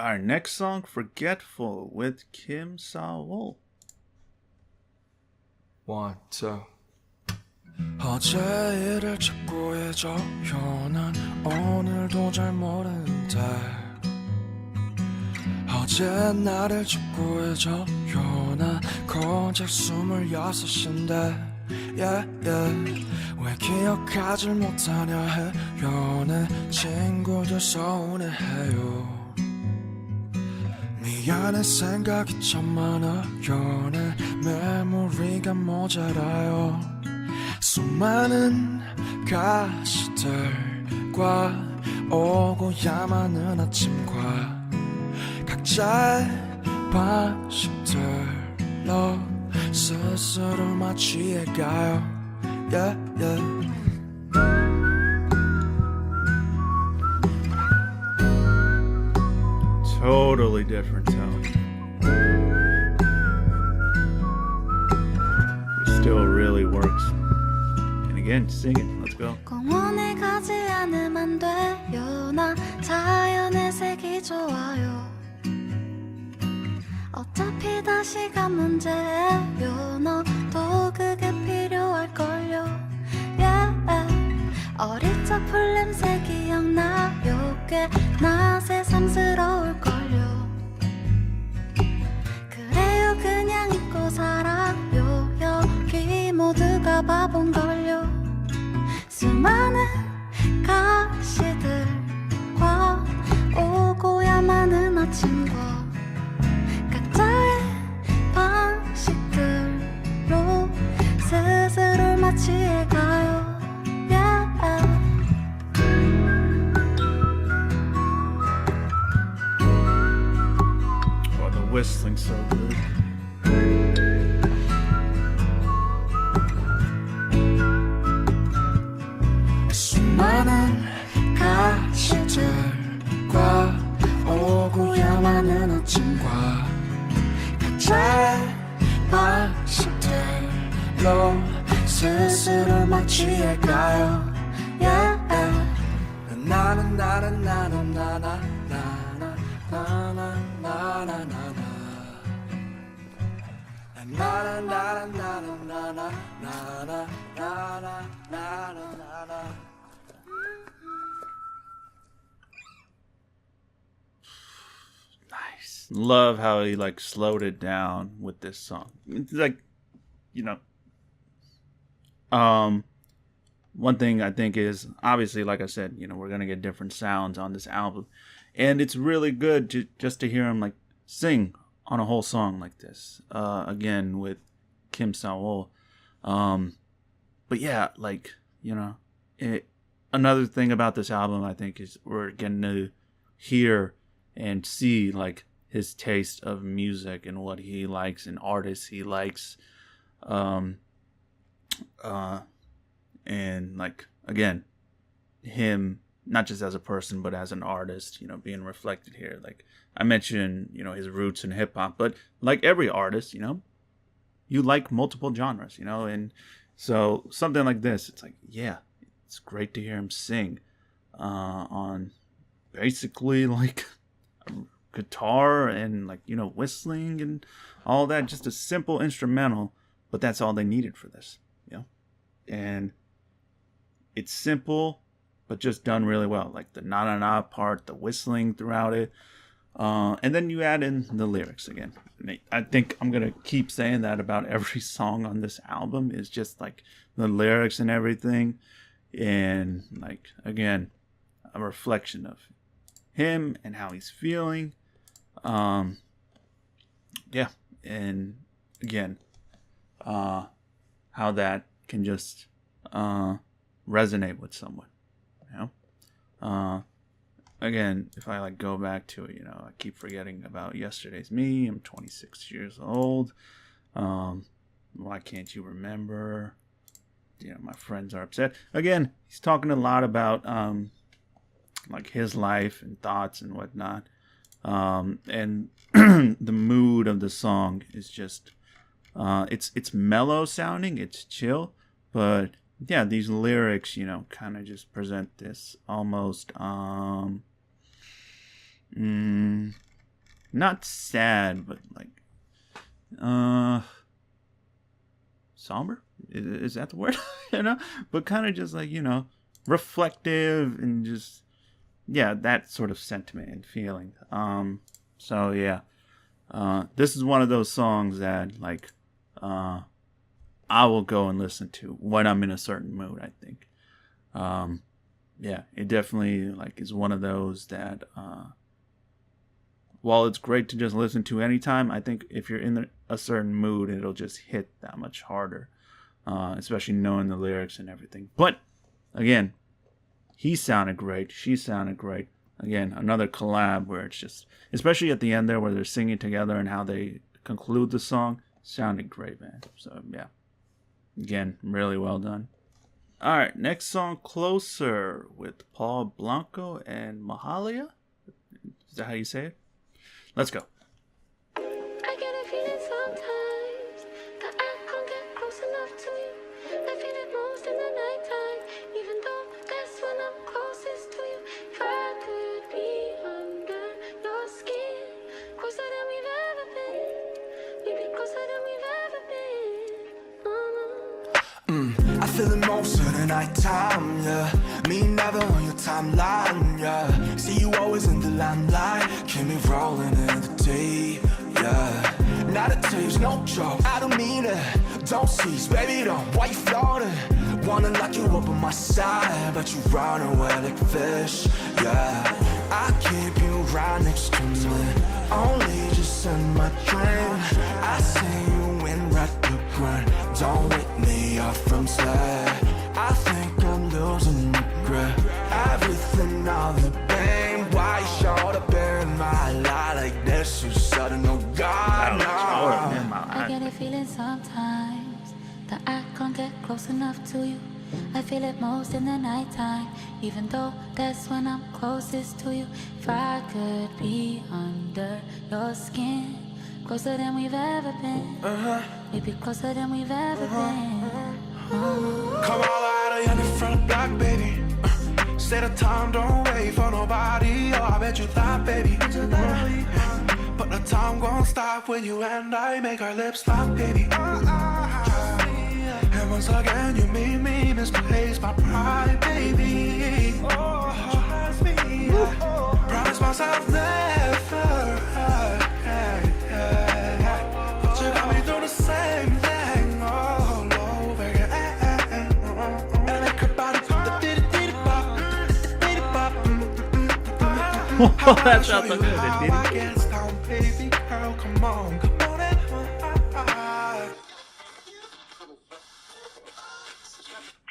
Our next song, Forgetful with Kim Saul. 1, 2 어제 일을 찾고 잊어요 난 오늘도 잘 모르는데 어제 나를 찾고 잊어요 나 고작 26인데 yeah, yeah. 왜 기억하질 못하냐 해요 내 친구들 서운해해요 미안해 생각이 참 많아요 내 메모리가 모자라요 수많은 가시들과 오고야만 아침과 각자의 방식들로 스스로 마취해가요 yeah, yeah. Totally different tone. It still really works. And again, singing. Let's go. 공원에 가지 않으면 안 돼요. 나 자연의 색이 좋아요. 어차피 다시 간 문제예요. 너도 그게 필요할걸요. Yeah. 어릴 적 풀냄새 기억나요. 꽤나 새삼스러울걸요. 그래요 그냥 잊고 살아요. 여기 모두가 바본걸요. 수많은 가시들과 오고야 많은 아침과 각자의 방식들로 스스로를 마취해가요. Oh, the whistling so good. 수많은 가시들과 오고야 많은 아침과 각자의 방식들로 스스로 마취해가요 yeah. 나는 나는 나는 나나 나나 나나 나나 나나 나는 나는 나는 나나 나나 나나 나나 나나 Nice. Love how he like slowed it down with this song. It's like, you know, one thing I think is obviously, like I said, you know, we're gonna get different sounds on this album, and it's really good to just to hear him like sing on a whole song like this. Again with Kim Saul. But yeah, like, you know, another thing about this album I think is we're getting to hear and see like his taste of music and what he likes and artists he likes. And like, again, him not just as a person but as an artist, you know, being reflected here. Like I mentioned, you know, his roots in hip hop, but like every artist, you know, you like multiple genres, you know, and so something like this, it's like, yeah, it's great to hear him sing on basically like guitar and like, you know, whistling and all that, just a simple instrumental, but that's all they needed for this, you know. And it's simple but just done really well, like the na na na part, the whistling throughout it, and then you add in the lyrics again. I think I'm gonna keep saying that about every song on this album, is just like the lyrics and everything, and like, again, a reflection of him and how he's feeling. Yeah, and again, how that can just resonate with someone, you know. Again, if I like go back to it, you know, I keep forgetting about yesterday's me. I'm 26 years old. Why can't you remember? You know, my friends are upset. Again, he's talking a lot about like his life and thoughts and whatnot. And the mood of the song is just it's mellow sounding, it's chill, but yeah, these lyrics, you know, kind of just present this almost not sad, but like somber. Is that the word? You know, but kind of just like, you know, reflective and just, yeah, that sort of sentiment and feeling. So yeah, this is one of those songs that like I will go and listen to when I'm in a certain mood, I think. Yeah, it definitely like is one of those that while it's great to just listen to anytime, I think if you're in a certain mood, it'll just hit that much harder, especially knowing the lyrics and everything. But again, he sounded great. She sounded great. Again, another collab where it's just, especially at the end there where they're singing together and how they conclude the song, sounded great, man. So yeah, again, really well done. All right, next song, Closer, with Paul Blanco and Mahalia. Is that how you say it? Let's go. I get a feeling sometimes that I can't get close enough to you. I feel it most in the nighttime, even though that's when I'm closest to you. If I could be under your skin, closer than we've ever been, maybe closer than we've ever been. I feel it most of the night time, yeah. Me never on your timeline, yeah. See you always in the limelight, keep me rolling in the deep, yeah. Now the tape's no joke, I don't mean it. Don't cease, baby, don't, why you floating? Wanna lock you up on my side, but you run away like fish, yeah. I keep you right next to me, only just in my dream. I see you in red the grind, don't wake me up from sleep. I think I'm losing my grip, everything all the pain. Why you showed up in my life like this? You sudden, oh God, no. I get a feeling sometimes that I can't get close enough to you. I feel it most in the nighttime, even though that's when I'm closest to you. If I could be under your skin, closer than we've ever been, maybe closer than we've ever been. Come all out of your front block, baby. Say the time, don't wait for nobody. Oh, I bet you thought, baby. But the time won't stop when you and I make our lips lock, baby. And once again, you made me misplace my pride, baby. Promise myself never. But you got me doing the same thing all over again. And I make her body the diddy-diddy-bop, diddy-bop. That sounds so good. I get down, baby girl, come on, come on and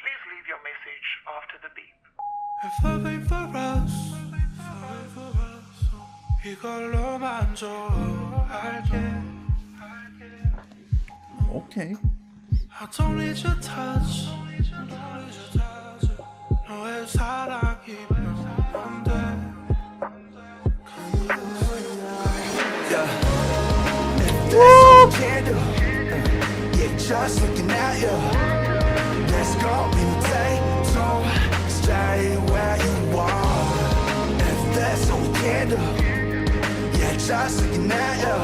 please leave your message after the beep. If I wait for us, 이걸로만 좋아할게. Okay. I don't need your touch. 너의 사랑이면 안 돼. Yeah, just looking at you. Let's go in the day. So stay where you are. If that's all we can do. Yeah, just looking at you.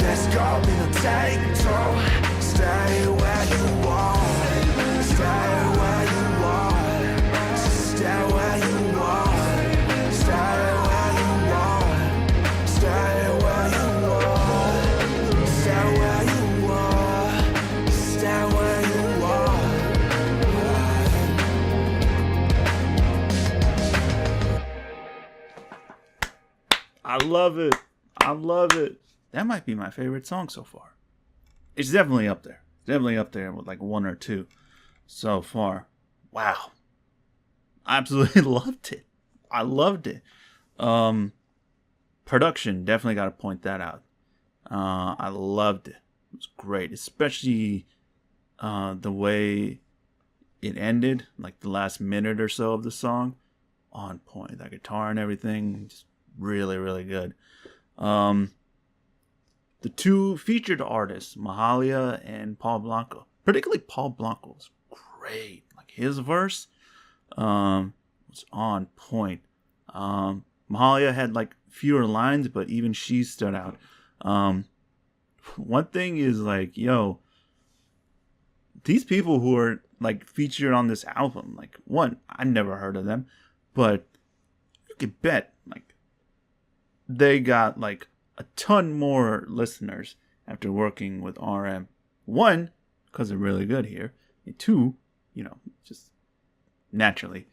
Let's go in the day. So stay where you are. Stay where you are. Stay where you are. Stay where you are. Stay where you are. Stay where you are. Stay where you are. I love it. I love it. That might be my favorite song so far. It's definitely up there. Definitely up there with like one or two so far. Wow. I absolutely loved it. I loved it. Production, definitely got to point that out. I loved it. It was great, especially the way it ended, like the last minute or so of the song. On point. That guitar and everything, just really, really good. The two featured artists, Mahalia and Paul Blanco, particularly Paul Blanco, was great. Like his verse was on point. Mahalia had like fewer lines, but even she stood out. One thing is like, yo, these people who are like featured on this album, like, one, I never heard of them, but you could bet like they got like a ton more listeners after working with RM. One, because they're really good here. And two, just naturally,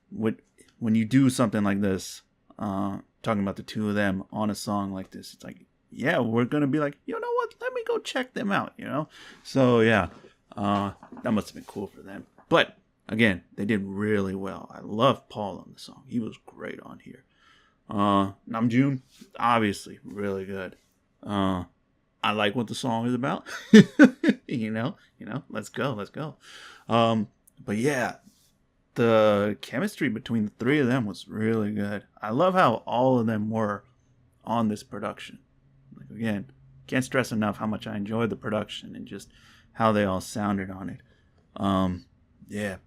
when you do something like this, talking about the two of them on a song like this, it's like, yeah, we're gonna be like, you know what? Let me go check them out. So yeah, that must have been cool for them. But again, they did really well. I love Paul on the song. He was great on here. Namjoon, obviously, really good. I like what the song is about. Let's go. But yeah, the chemistry between the three of them was really good. I love how all of them were on this production. Like, again, can't stress enough how much I enjoyed the production and just how they all sounded on it. Yeah.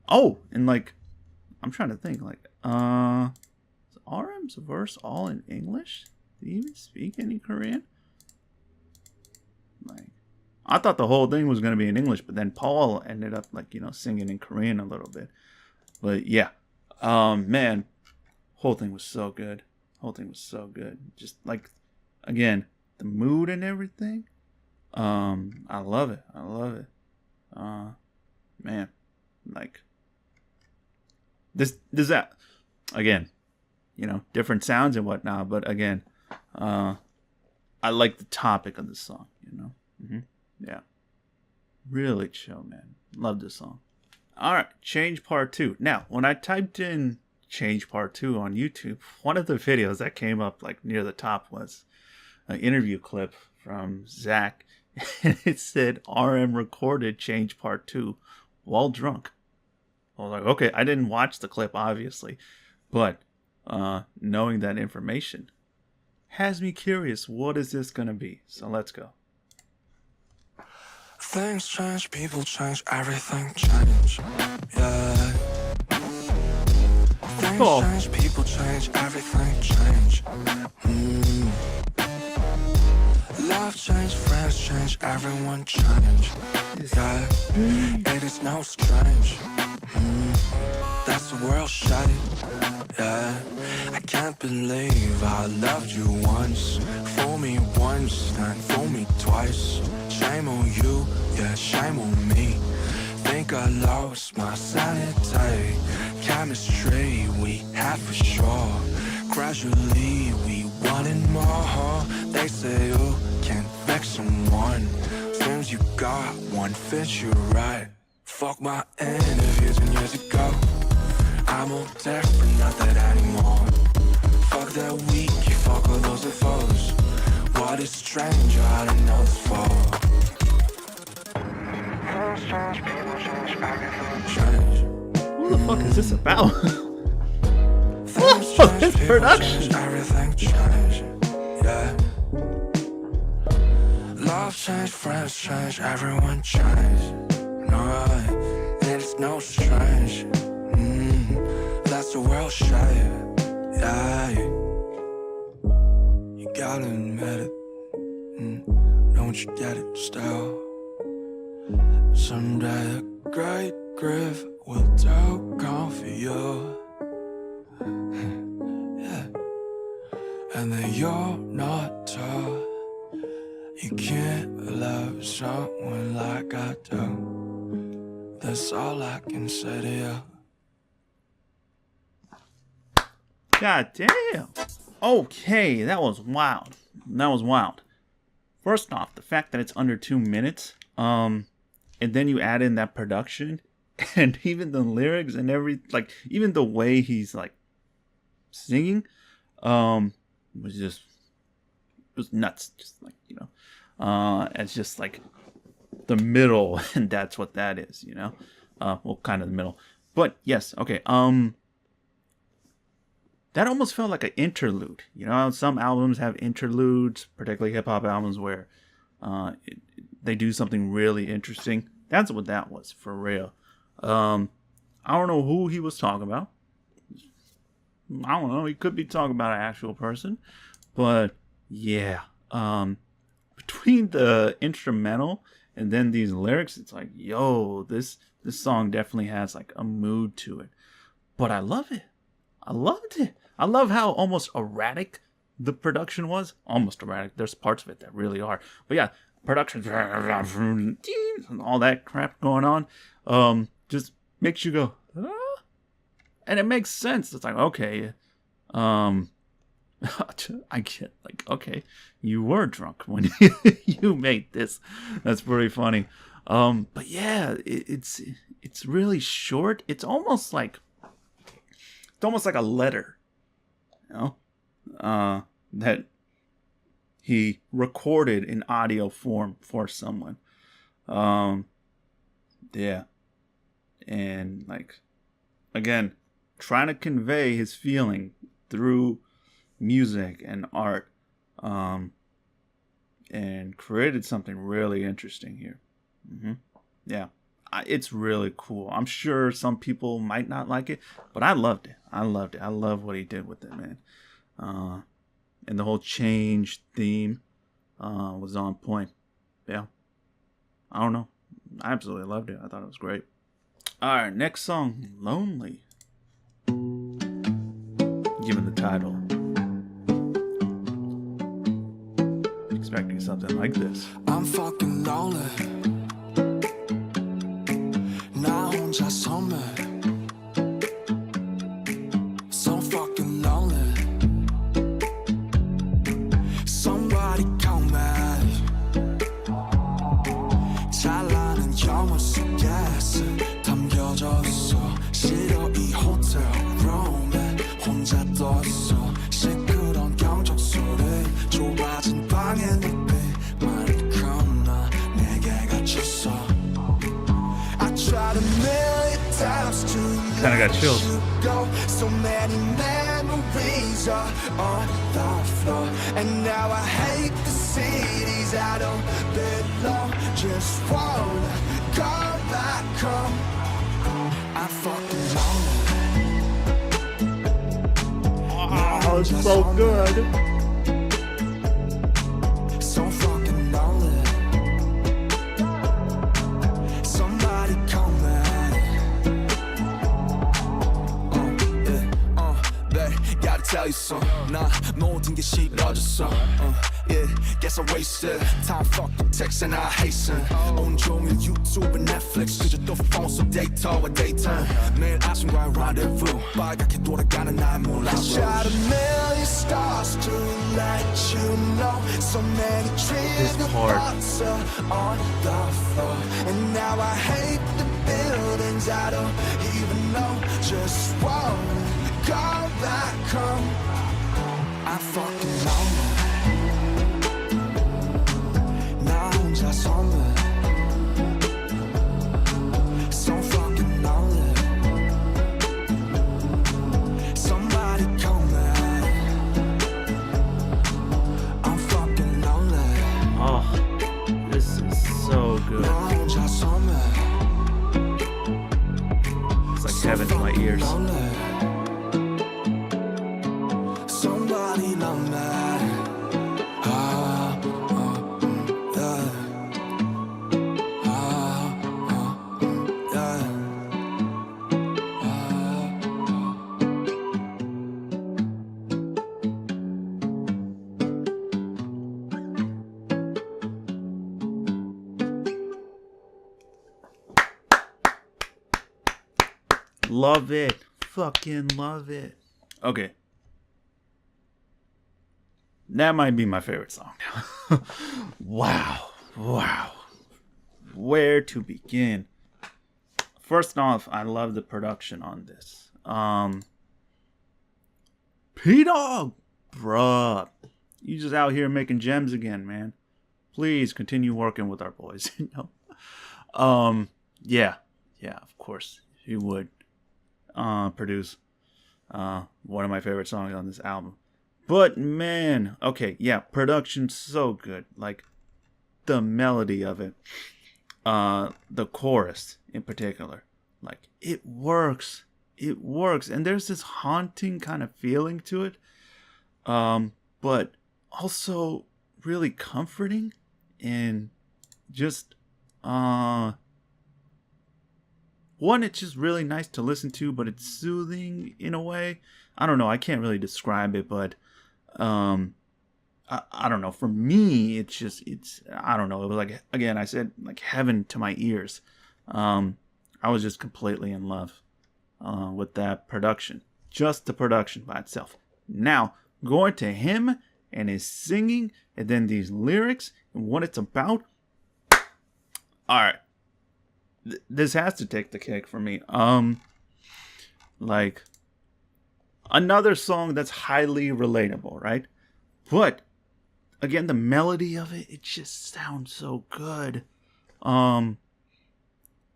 Oh, and like, I'm trying to think, like, is RM's verse all in English? Did he even speak any Korean? Like, I thought the whole thing was going to be in English, but then Paul ended up, like, singing in Korean a little bit. But yeah, man, whole thing was so good. Just like, again, the mood and everything. I love it. Man, like, this that again, different sounds and whatnot, but again, I like the topic of the song, Yeah. Really chill, man. Love this song. Alright, Change Part 2. Now, when I typed in Change Part 2 on YouTube, one of the videos that came up like near the top was an interview clip from Zach, and it said RM recorded Change Part 2 while drunk. I was like, okay, I didn't watch the clip, obviously, but knowing that information has me curious, what is this going to be? So let's go. Things change, people change, everything change. Yeah. Things change, people change, everything change. Love change, friends change, everyone change. Yeah. It is no strange. That's the world shade. Yeah. I can't believe I loved you once. Fool me once, then fool me twice. Shame on you, yeah, shame on me. Think I lost my sanity. Chemistry we had for sure. Gradually we wanted more. They say you can't vex someone. Seems you got one fits you right. Fuck my interviews and years ago. I'm all different, not that anymore. Fuck that week, you fuck all those foes. What is stranger, I don't know this for. What the fuck is this about? Whoa, this production. Everything change, yeah. Love change, friends change, everyone change. No, it's no strange. That's the world shape, yeah. You gotta admit it. Don't you get it still? Someday a great grief will do come for you. Yeah. And then you're not tall. You can't love someone like I do. That's all I can say to you. God damn. Okay, that was wild. First off, the fact that it's under 2 minutes, and then you add in that production, and even the lyrics and even the way he's like singing, was nuts. Just like, it's just like the middle, and that's what that is, well, kind of the middle. But yes, okay, that almost felt like an interlude. Some albums have interludes, particularly hip-hop albums, where they do something really interesting. That's what that was, for real. I don't know who he was talking about. I don't know. He could be talking about an actual person, but yeah. Between the instrumental and then these lyrics, it's like, yo, this song definitely has like a mood to it. But I love it. I loved it. I love how almost erratic the production was. Almost erratic. There's parts of it that really are. But yeah, production and all that crap going on. Just makes you go, ah? And it makes sense. It's like, okay, I get like, okay, you were drunk when you made this. That's pretty funny. But yeah, it's really short. It's almost like a letter, you know, that he recorded in audio form for someone. Yeah, and like, again, trying to convey his feeling through music and art, and created something really interesting here. Yeah, it's really cool. I'm sure some people might not like it, but I loved it. I love what he did with it, man. And the whole change theme was on point. Yeah, I don't know. I absolutely loved it. I thought it was great. All right, next song, Lonely. Given the title, expecting something like this. I'm fucking lonely. 나 혼자서만. So fucking lonely. Somebody call me. 잘나는 영화 속에서 담겨져 있어. 싫어 이 호텔 룸에 혼자 떴어. 시끄러운 경적 소리 좁아진 방에 눕히만 겁나 내게 갇혔어. I tried a million times to Kinda got chills. go. So many memories are on the floor, and now I hate the cities I don't belong. Just wanna go back home. I'm fucking lonely. Oh, it's so good. So fucking lonely. Somebody call me. 네, gotta tell you something. 나 모든 게 싫어졌어. Yeah, guess I wasted time. Fuck the text and I hasten. 온종일 YouTube and Netflix. 그저 또 phone 속 데이터와 daytime. 매일 아침과의 rendezvous. 빨갛게 돌아가는 나의 몰라. I shot a million stars to let you know. So many trees This part. on the floor. And now I hate the buildings I don't even know. Just wanna go back home. I'm fucking lonely. 나 혼자서만. So fucking lonely. Somebody call me. I'm fucking lonely. Oh, this is so good. 나 혼자서만. It's like heaven to my ears. Somebody love me. Love it. Fucking love it. Okay. That might be my favorite song now. Wow. Where to begin? First off, I love the production on this. P-Dog! Bruh. You just out here making gems again, man. Please continue working with our boys, you know? Yeah, of course. He would produce one of my favorite songs on this album. But man, okay, yeah, production's so good. Like the melody of it, the chorus in particular, like it works it works, and there's this haunting kind of feeling to it, but also really comforting and just one, it's just really nice to listen to, but it's soothing in a way. I don't know, I can't really describe it, but I don't know, for me it's I don't know, it was like, again, I said, like heaven to my ears. I was just completely in love with that production, just the production by itself. Now going to him and his singing, and then these lyrics and what it's about. All right, this has to take the cake for me. Like another song that's highly relatable, right? But again, the melody of it, it just sounds so good.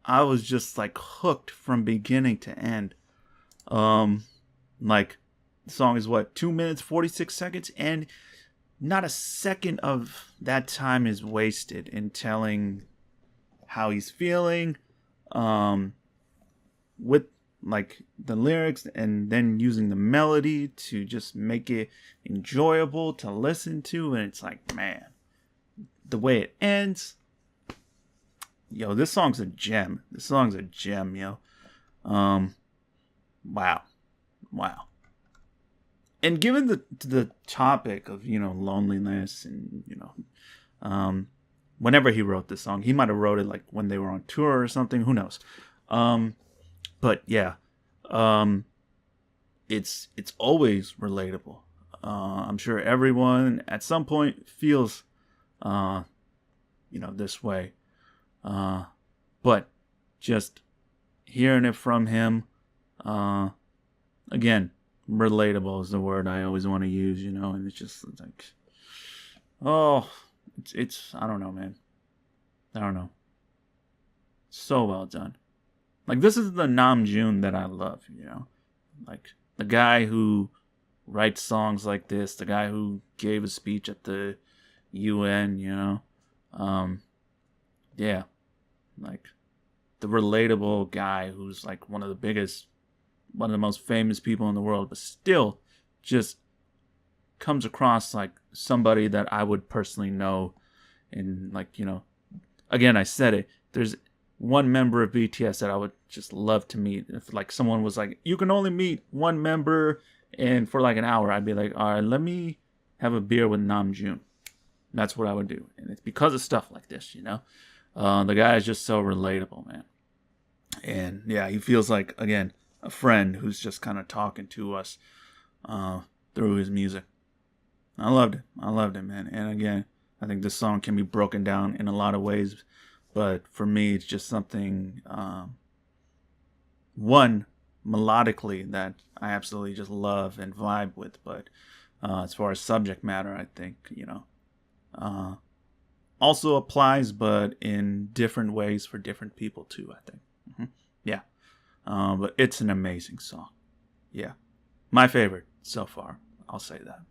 I was just like hooked from beginning to end. Like the song is what, 2 minutes 46 seconds, and not a second of that time is wasted in telling how he's feeling, with like the lyrics, and then using the melody to just make it enjoyable to listen to. And it's like, man, the way it ends, yo, this song's a gem. This song's a gem, yo. Wow. And given the topic of, you know, loneliness, and, you know, whenever he wrote this song, he might have wrote it like when they were on tour or something, who knows. But yeah, it's always relatable. I'm sure everyone at some point feels, you know, this way. But just hearing it from him, again, relatable is the word I always want to use, you know, and it's just like, oh, it's I don't know, man. I don't know. So well done. Like, this is the Namjoon that I love, you know? Like, the guy who writes songs like this, the guy who gave a speech at the UN, you know? Yeah. Like, the relatable guy who's, like, one of the most famous people in the world, but still just comes across like somebody that I would personally know. And, like, you know, again, I said it, there's one member of BTS that I would just love to meet. If like someone was like, you can only meet one member and for like an hour, I'd be like, all right, let me have a beer with Namjoon. That's what I would do. And it's because of stuff like this, you know. The guy is just so relatable, man. And yeah, he feels like, again, a friend who's just kind of talking to us through his music. I loved it, man. And again, I think this song can be broken down in a lot of ways, but for me, it's just something, one, melodically, that I absolutely just love and vibe with. But as far as subject matter, I think, you know, also applies, but in different ways for different people too, I think. Yeah. But it's an amazing song. Yeah. My favorite so far. I'll say that.